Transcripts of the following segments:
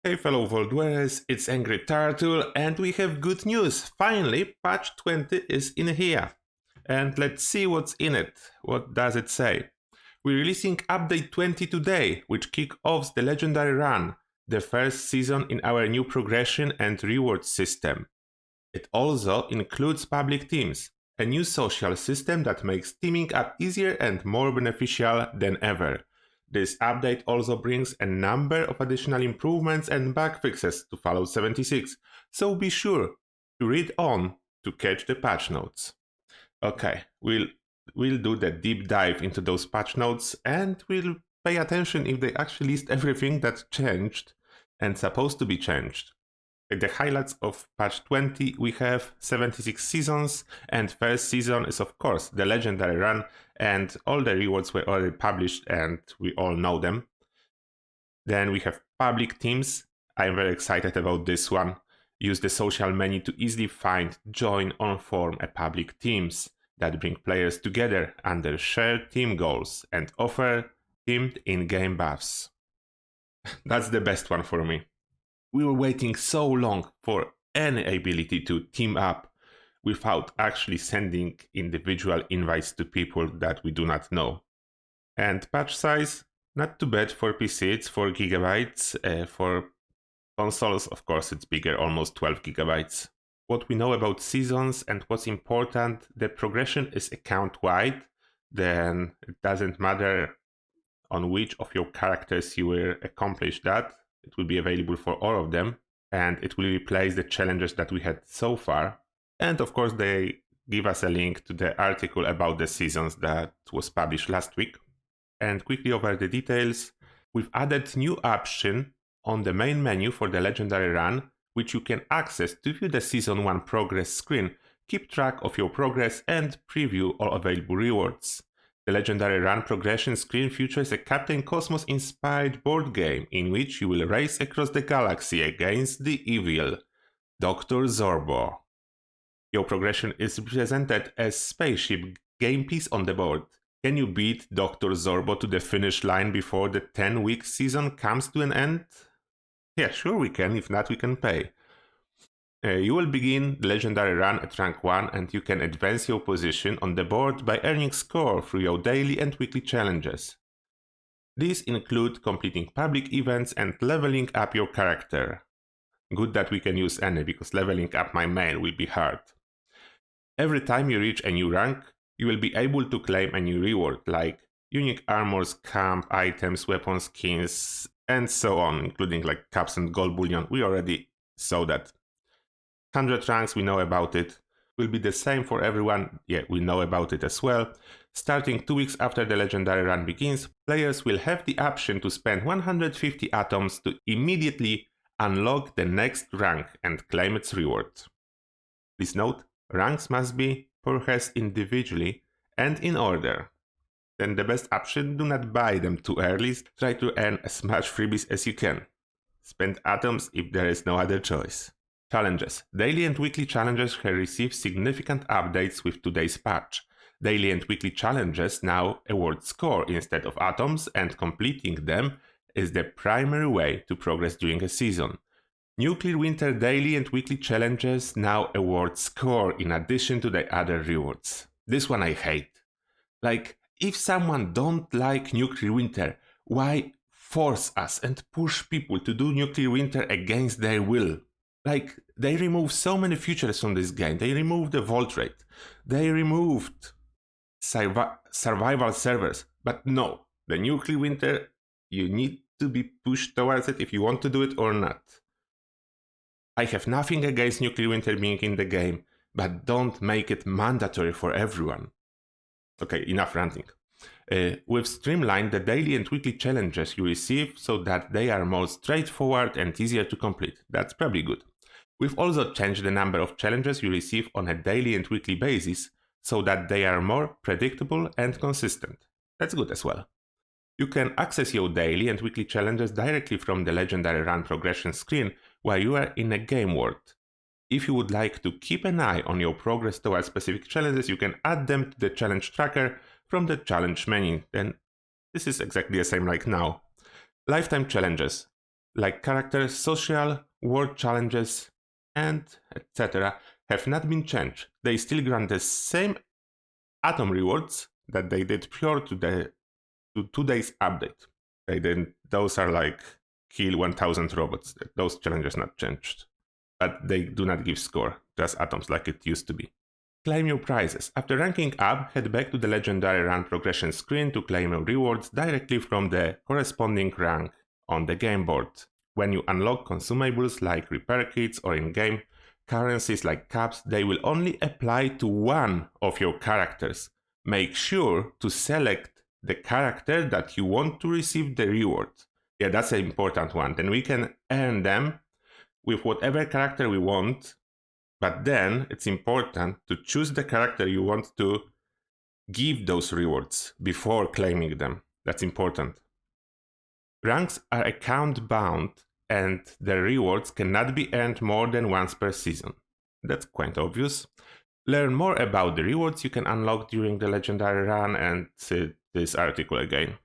Hey fellow Vault Dwellers, it's Angry Turtle, and we have good news. Finally, patch 20 is in here. And let's see what's in it. What does it say? We're releasing update 20 today, which kick-offs the legendary run, the first season in our new progression and reward system. It also includes public teams, a new social system that makes teaming up easier and more beneficial than ever. This update also brings a number of additional improvements and bug fixes to Fallout 76, so be sure to read on to catch the patch notes. Okay, we'll do the deep dive into those patch notes, and we'll pay attention if they actually list everything that changed and supposed to be changed. The highlights of patch 20, we have 76 seasons, and first season is of course the legendary run, and all the rewards were already published and we all know them. Then we have public teams. I'm very excited about this one. Use the social menu to easily find, join or form a public teams that bring players together under shared team goals and offer teamed in-game buffs. That's the best one for me. We were waiting so long for any ability to team up without actually sending individual invites to people that we do not know. And patch size, not too bad for PC, it's 4 GB. For consoles, of course, it's bigger, almost 12 GB. What we know about seasons and what's important, the progression is account-wide, then it doesn't matter on which of your characters you will accomplish that. It will be available for all of them, and it will replace the challenges that we had so far. And of course, they give us a link to the article about the seasons that was published last week. And quickly over the details, we've added new option on the main menu for the legendary run, which you can access to view the Season 1 progress screen, keep track of your progress, and preview all available rewards. The legendary run progression screen features a Captain Cosmos inspired board game in which you will race across the galaxy against the evil Dr. Zorbo. Your progression is represented as spaceship game piece on the board. Can you beat Dr. Zorbo to the finish line before the 10-week season comes to an end? Yeah, sure we can. If not, we can pay. You will begin the legendary run at rank 1, and you can advance your position on the board by earning score through your daily and weekly challenges. These include completing public events and leveling up your character. Good that we can use any, because leveling up my main will be hard. Every time you reach a new rank, you will be able to claim a new reward, like unique armors, camp items, weapon skins, and so on, including like caps and gold bullion. We already saw that. 100 ranks, we know about it. Will be the same for everyone. Yeah, we know about it as well. Starting 2 weeks after the legendary run begins, players will have the option to spend 150 atoms to immediately unlock the next rank and claim its reward. Please note, ranks must be progressed individually and in order. Then the best option, do not buy them too early. Try to earn as much freebies as you can. Spend atoms if there is no other choice. Challenges. Daily and weekly challenges have received significant updates with today's patch. Daily and weekly challenges now award score instead of atoms, and completing them is the primary way to progress during a season. Nuclear Winter daily and weekly challenges now award score in addition to the other rewards. This one I hate. Like, if someone don't like Nuclear Winter, why force us and push people to do Nuclear Winter against their will? Like, they removed so many features from this game. They removed the vault rate. They removed survival servers. But no, the Nuclear Winter, you need to be pushed towards it if you want to do it or not. I have nothing against Nuclear Winter being in the game, but don't make it mandatory for everyone. Okay, enough ranting. We've streamlined the daily and weekly challenges you receive so that they are more straightforward and easier to complete. That's probably good. We've also changed the number of challenges you receive on a daily and weekly basis so that they are more predictable and consistent. That's good as well. You can access your daily and weekly challenges directly from the Legendary Run progression screen while you are in a game world. If you would like to keep an eye on your progress towards specific challenges, you can add them to the challenge tracker from the challenge menu. Then this is exactly the same like now. Lifetime challenges. like characters, social, world challenges, and etc. have not been changed. They still grant the same atom rewards that they did prior to today's update. Those are like kill 1000 robots. Those challenges not changed. But they do not give score, just atoms like it used to be. Claim your prizes. After ranking up, head back to the Legendary Run progression screen to claim your rewards directly from the corresponding rank on the game board. When you unlock consumables like repair kits or in-game currencies like caps, they will only apply to one of your characters. Make sure to select the character that you want to receive the reward. Yeah, that's an important one. Then we can earn them with whatever character we want, but then it's important to choose the character you want to give those rewards before claiming them. That's important. Ranks are account bound and the rewards cannot be earned more than once per season. That's quite obvious. Learn more about the rewards you can unlock during the Legendary Run and see this article again.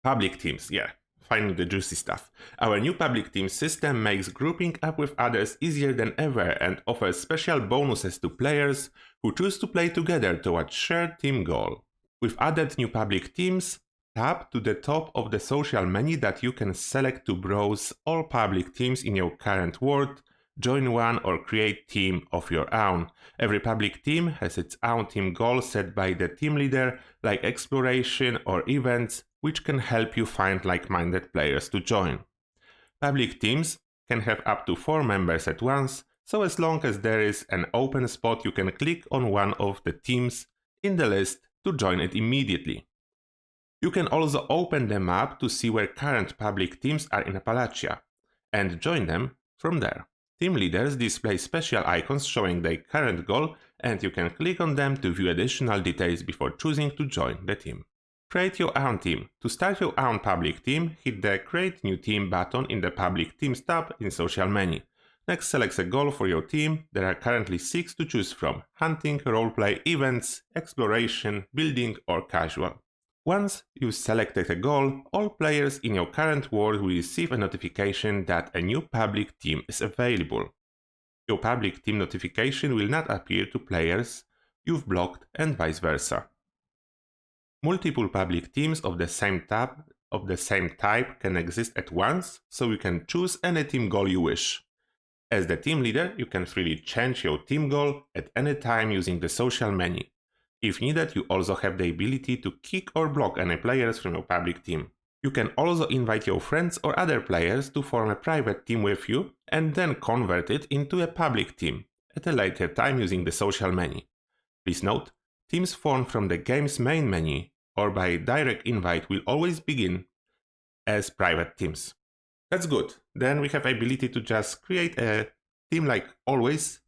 Public teams, yeah, finally the juicy stuff. Our new public team system makes grouping up with others easier than ever and offers special bonuses to players who choose to play together towards shared team goal. With added new public teams, tap to the top of the social menu that you can select to browse all public teams in your current world, join one or create team of your own. Every public team has its own team goal set by the team leader, like exploration or events, which can help you find like-minded players to join. Public teams can have up to 4 members at once, so as long as there is an open spot you can click on one of the teams in the list to join it immediately. You can also open the map to see where current public teams are in Appalachia, and join them from there. Team leaders display special icons showing their current goal, and you can click on them to view additional details before choosing to join the team. Create your own team. To start your own public team, hit the Create New Team button in the Public Teams tab in Social menu. Next, select a goal for your team. There are currently 6 to choose from: hunting, roleplay, events, exploration, building, or casual. Once you've selected a goal, all players in your current world will receive a notification that a new public team is available. Your public team notification will not appear to players you've blocked and vice versa. Multiple public teams of the same type can exist at once, so you can choose any team goal you wish. As the team leader, you can freely change your team goal at any time using the social menu. If needed, you also have the ability to kick or block any players from your public team. You can also invite your friends or other players to form a private team with you and then convert it into a public team at a later time using the social menu. Please note, teams formed from the game's main menu or by direct invite will always begin as private teams. That's good. Then we have the ability to just create a team like always,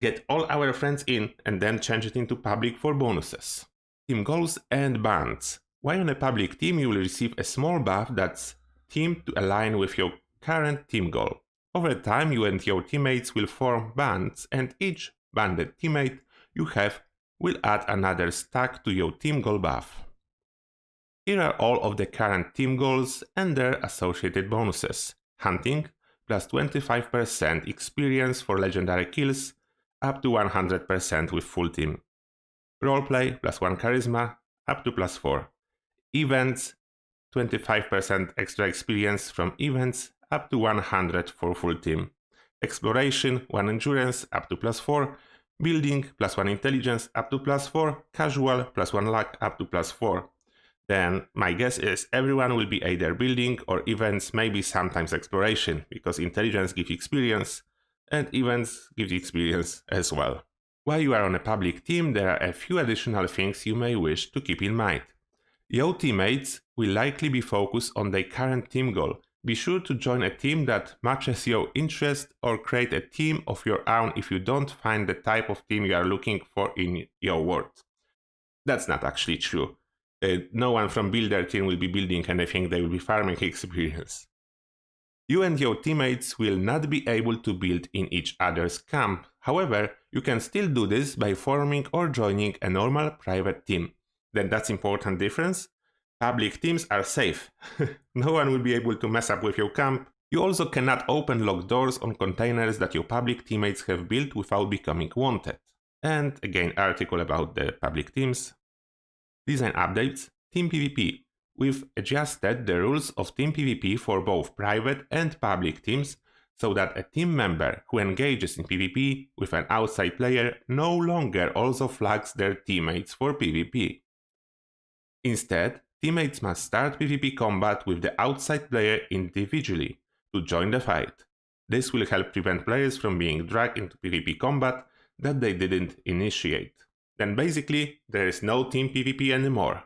get all our friends in, and then change it into public for bonuses. Team goals and bands. While on a public team, you will receive a small buff that's teamed to align with your current team goal. Over time, you and your teammates will form bands, and each banded teammate you have will add another stack to your team goal buff. Here are all of the current team goals and their associated bonuses. Hunting, plus 25% experience for legendary kills, up to 100% with full team. Roleplay, plus 1 charisma, up to plus 4. Events, 25% extra experience from events, up to 100 for full team. Exploration, 1 endurance, up to plus 4. Building, plus 1 intelligence, up to plus 4. Casual, plus 1 luck, up to plus 4. Then my guess is everyone will be either building or events, maybe sometimes exploration, because intelligence gives experience and events give experience as well. While you are on a public team, there are a few additional things you may wish to keep in mind. Your teammates will likely be focused on their current team goal. Be sure to join a team that matches your interest or create a team of your own if you don't find the type of team you are looking for in your world. That's not actually true. No one from Builder team will be building anything, they will be farming experience. You and your teammates will not be able to build in each other's camp. However, you can still do this by forming or joining a normal private team. Then that's important difference. Public teams are safe. No one will be able to mess up with your camp. You also cannot open locked doors on containers that your public teammates have built without becoming wanted. And again, article about the public teams. Design updates, Team PvP. We've adjusted the rules of Team PvP for both private and public teams so that a team member who engages in PvP with an outside player no longer also flags their teammates for PvP. Instead, teammates must start PvP combat with the outside player individually to join the fight. This will help prevent players from being dragged into PvP combat that they didn't initiate. Then basically, there is no team PvP anymore.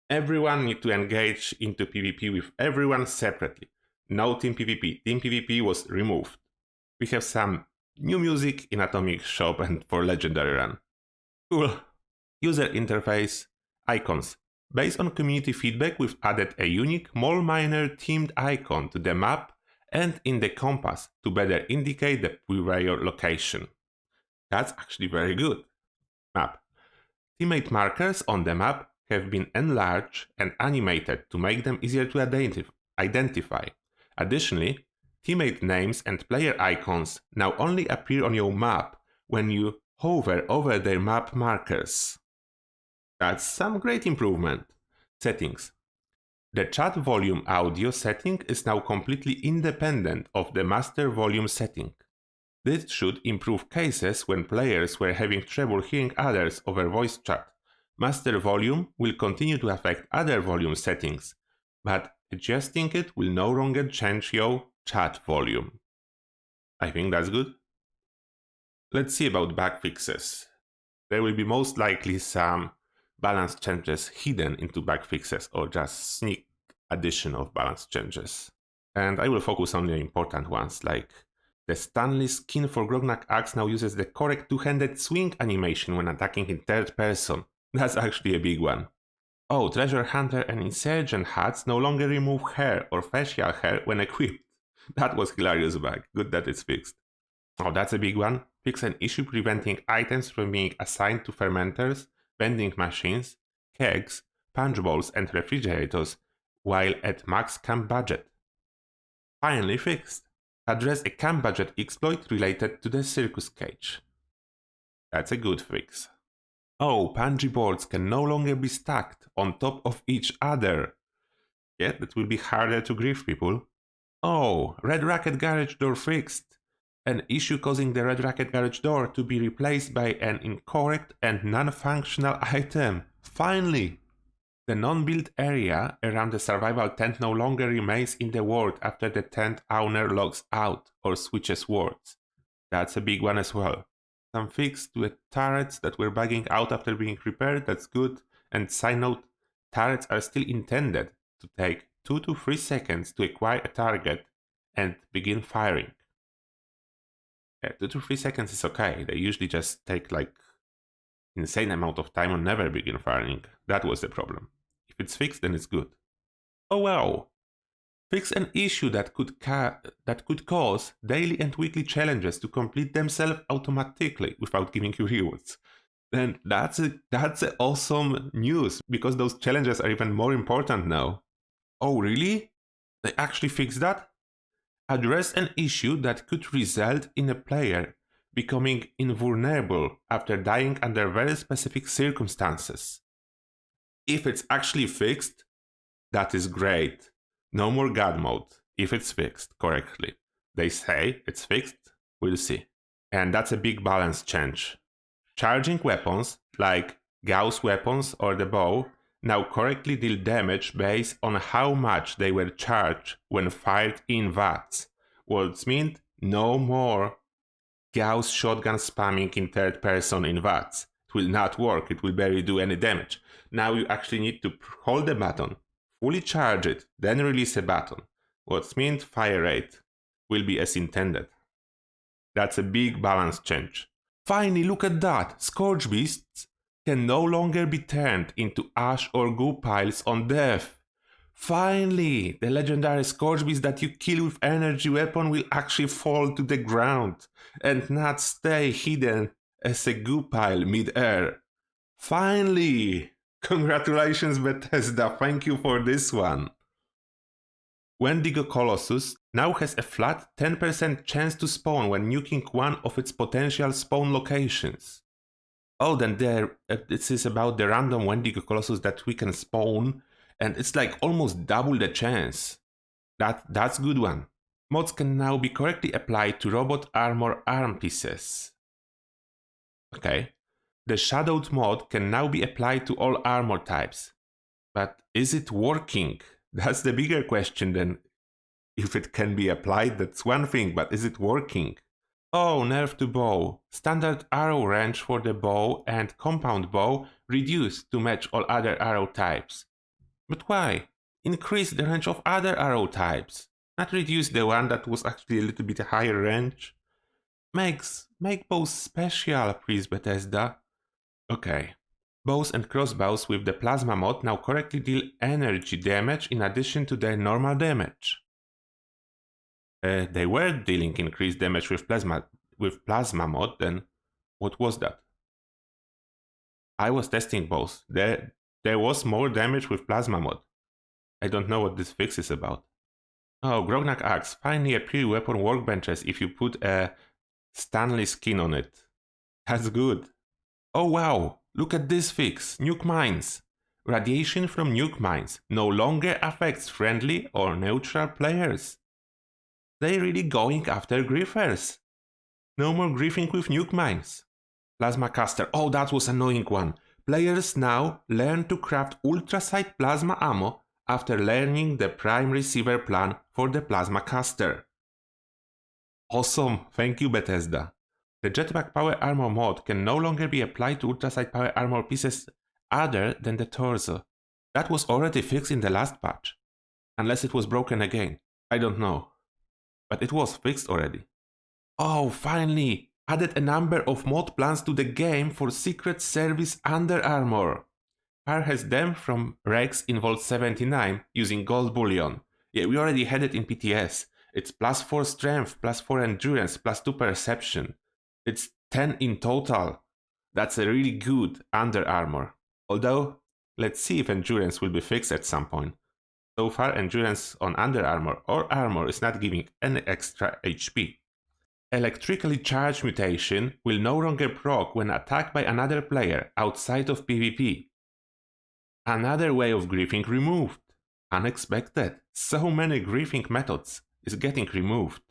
Everyone needs to engage into PvP with everyone separately. No team PvP. Team PvP was removed. We have some new music in Atomic Shop and for Legendary Run. Cool. User interface, icons. Based on community feedback, we've added a unique mole miner themed icon to the map and in the compass to better indicate the player location. That's actually very good. Map. Teammate markers on the map have been enlarged and animated to make them easier to identify. Additionally, teammate names and player icons now only appear on your map when you hover over their map markers. That's some great improvement. Settings. The chat volume audio setting is now completely independent of the master volume setting. This should improve cases when players were having trouble hearing others over voice chat. Master volume will continue to affect other volume settings, but adjusting it will no longer change your chat volume. I think that's good. Let's see about bug fixes. There will be most likely some balance changes hidden into bug fixes or just sneak addition of balance changes. And I will focus on the important ones, like the Stanley skin for Grognak Axe now uses the correct two-handed swing animation when attacking in third person. That's actually a big one. Oh, Treasure Hunter and Insurgent hats no longer remove hair or facial hair when equipped. That was hilarious bug. Good that it's fixed. Oh, that's a big one. Fix an issue preventing items from being assigned to fermenters, vending machines, kegs, punch bowls and refrigerators while at max camp budget. Finally fixed. Address a camp budget exploit related to the circus cage. That's a good fix. Oh, punji boards can no longer be stacked on top of each other. Yeah, that will be harder to grief people. Oh, Red Racket garage door fixed. An issue causing the Red Racket garage door to be replaced by an incorrect and non-functional item. Finally! The non-built area around the survival tent no longer remains in the world after the tent owner logs out or switches worlds. That's a big one as well. Some fix to the turrets that were bugging out after being repaired, that's good. And side note, turrets are still intended to take 2 to 3 seconds to acquire a target and begin firing. 2 to 3 seconds is okay, they usually just take like insane amount of time and never begin firing. That was the problem. If it's fixed, then it's good. Oh wow! Fix an issue that could cause daily and weekly challenges to complete themselves automatically without giving you rewards. Then that's awesome news, because those challenges are even more important now. Oh really? They actually fixed that? Address an issue that could result in a player becoming invulnerable after dying under very specific circumstances. If it's actually fixed, that is great. No more God mode, if it's fixed correctly. They say it's fixed, we'll see. And that's a big balance change. Charging weapons, like Gauss weapons or the bow, now correctly deal damage based on how much they were charged when fired in watts. What means no more Gauss shotgun spamming in third person in watts. It will not work, it will barely do any damage. Now you actually need to hold the button, fully charge it, then release a button. What means fire rate will be as intended. That's a big balance change. Finally, look at that! Scourge beasts can no longer be turned into ash or goo piles on death. Finally, the legendary Scourge beast that you kill with energy weapon will actually fall to the ground and not stay hidden as a goo pile mid-air. Finally! Congratulations Bethesda, thank you for this one. Wendigo Colossus now has a flat 10% chance to spawn when nuking one of its potential spawn locations. Oh, then this is about the random Wendigo Colossus that we can spawn, and it's like almost double the chance. That's good one. Mods can now be correctly applied to robot armor arm pieces. Okay. The shadowed mod can now be applied to all armor types. But is it working? That's the bigger question then. If it can be applied, that's one thing, but is it working? Oh, nerf to bow. Standard arrow range for the bow and compound bow reduced to match all other arrow types. But why? Increase the range of other arrow types, not reduce the one that was actually a little bit higher range. Make bows special, please Bethesda. Okay. Bows and crossbows with the plasma mod now correctly deal energy damage in addition to their normal damage. They were dealing increased damage with plasma mod, then what was that? I was testing bows. There was more damage with plasma mod. I don't know what this fix is about. Oh, Grognak Axe. Finally a pure weapon workbenches if you put a Stanley skin on it. That's good. Oh wow, look at this fix. Nuke mines. Radiation from nuke mines no longer affects friendly or neutral players. They really going after griefers. No more griefing with nuke mines. Plasma caster. Oh, that was annoying one. Players now learn to craft ultrasight plasma ammo after learning the prime receiver plan for the plasma caster. Awesome, thank you Bethesda. The jetpack power armor mod can no longer be applied to ultrasight power armor pieces other than the torso. That was already fixed in the last patch. Unless it was broken again. I don't know. But it was fixed already. Oh, finally! Added a number of mod plans to the game for Secret Service Under Armor. Par has them from Rex in Vault 79 using gold bullion. Yeah, we already had it in PTS. It's +4 strength, +4 endurance, +2 perception. It's 10 in total. That's a really good Under Armor. Although, let's see if endurance will be fixed at some point. So far, endurance on Under Armor or armor is not giving any extra HP. Electrically charged mutation will no longer proc when attacked by another player outside of PvP. Another way of griefing removed. Unexpected. So many griefing methods is getting removed.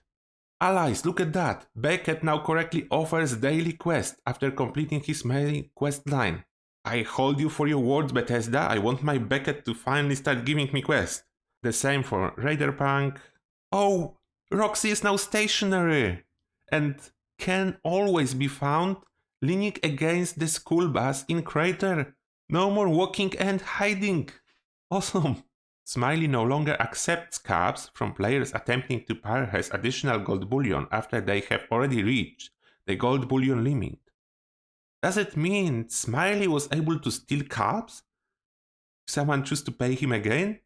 Allies, look at that! Beckett now correctly offers daily quest after completing his main quest line. I hold you for your words, Bethesda. I want my Beckett to finally start giving me quests. The same for Raider Punk. Oh, Roxy is now stationary and can always be found leaning against the school bus in Crater. No more walking and hiding. Awesome. Smiley no longer accepts cabs from players attempting to purchase additional gold bullion after they have already reached the gold bullion limit. Does it mean Smiley was able to steal cabs? Someone choose to pay him again?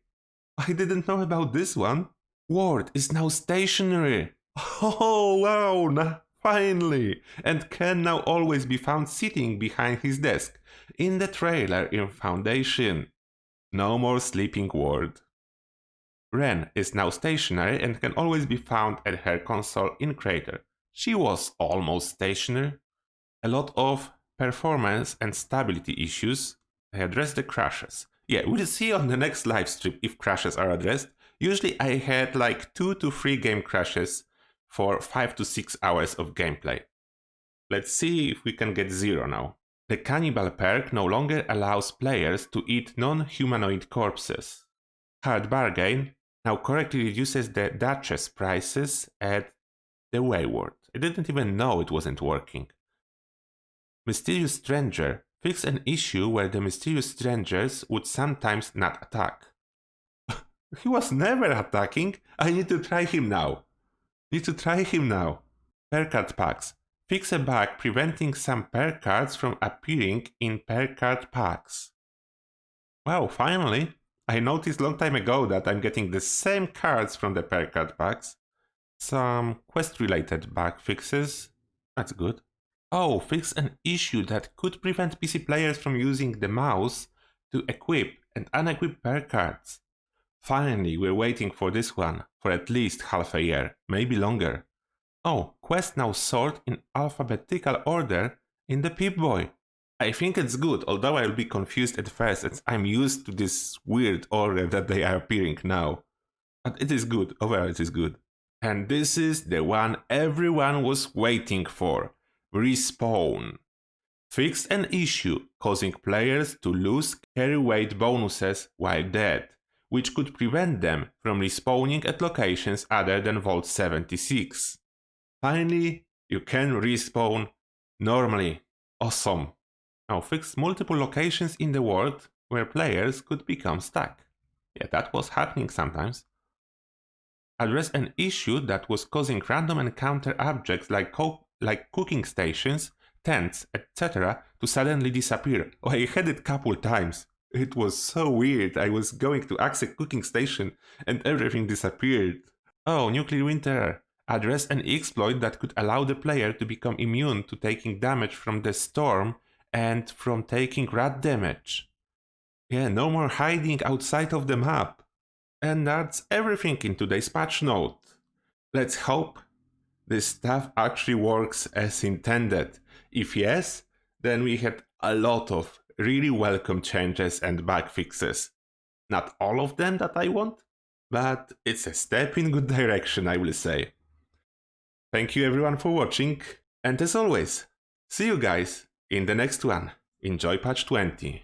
I didn't know about this one. Ward is now stationary. Oh wow, finally! And can now always be found sitting behind his desk in the trailer in Foundation. No more sleeping Ward. Ren is now stationary and can always be found at her console in Crater. She was almost stationary. A lot of performance and stability issues. I addressed the crashes. Yeah, we'll see on the next live stream if crashes are addressed. Usually I had like 2 to 3 game crashes for 5 to 6 hours of gameplay. Let's see if we can get 0 now. The Cannibal perk no longer allows players to eat non-humanoid corpses. Hard Bargain now correctly reduces the Duchess prices at the Wayward. I didn't even know it wasn't working. Mysterious Stranger fixed an issue where the mysterious strangers would sometimes not attack. He was never attacking. I need to try him now. Per card packs. Fix a bug preventing some per cards from appearing in per card packs. Wow, finally! I noticed long time ago that I'm getting the same cards from the per card packs. Some quest related bug fixes. That's good. Oh, fix an issue that could prevent PC players from using the mouse to equip and unequip per cards. Finally, we're waiting for this one for at least half a year, maybe longer. Oh, quests now sort in alphabetical order in the Pip-Boy. I think it's good, although I'll be confused at first as I'm used to this weird order that they are appearing now. But it is good, overall it is good. And this is the one everyone was waiting for. Respawn. Fixed an issue causing players to lose carry weight bonuses while dead, which could prevent them from respawning at locations other than Vault 76. Finally, you can respawn normally. Awesome. Now fixed multiple locations in the world where players could become stuck. Yeah, that was happening sometimes. Address an issue that was causing random encounter objects like cooking stations, tents, etc. to suddenly disappear. Oh, I had it couple times. It was so weird. I was going to access cooking station and everything disappeared. Oh, Nuclear Winter. Address an exploit that could allow the player to become immune to taking damage from the storm and from taking rat damage. Yeah, no more hiding outside of the map. And that's everything in today's patch note. Let's hope this stuff actually works as intended. If yes, then we had a lot of really welcome changes and bug fixes. Not all of them that I want, but it's a step in good direction, I will say. Thank you everyone for watching, and as always, see you guys in the next one. Enjoy patch 20.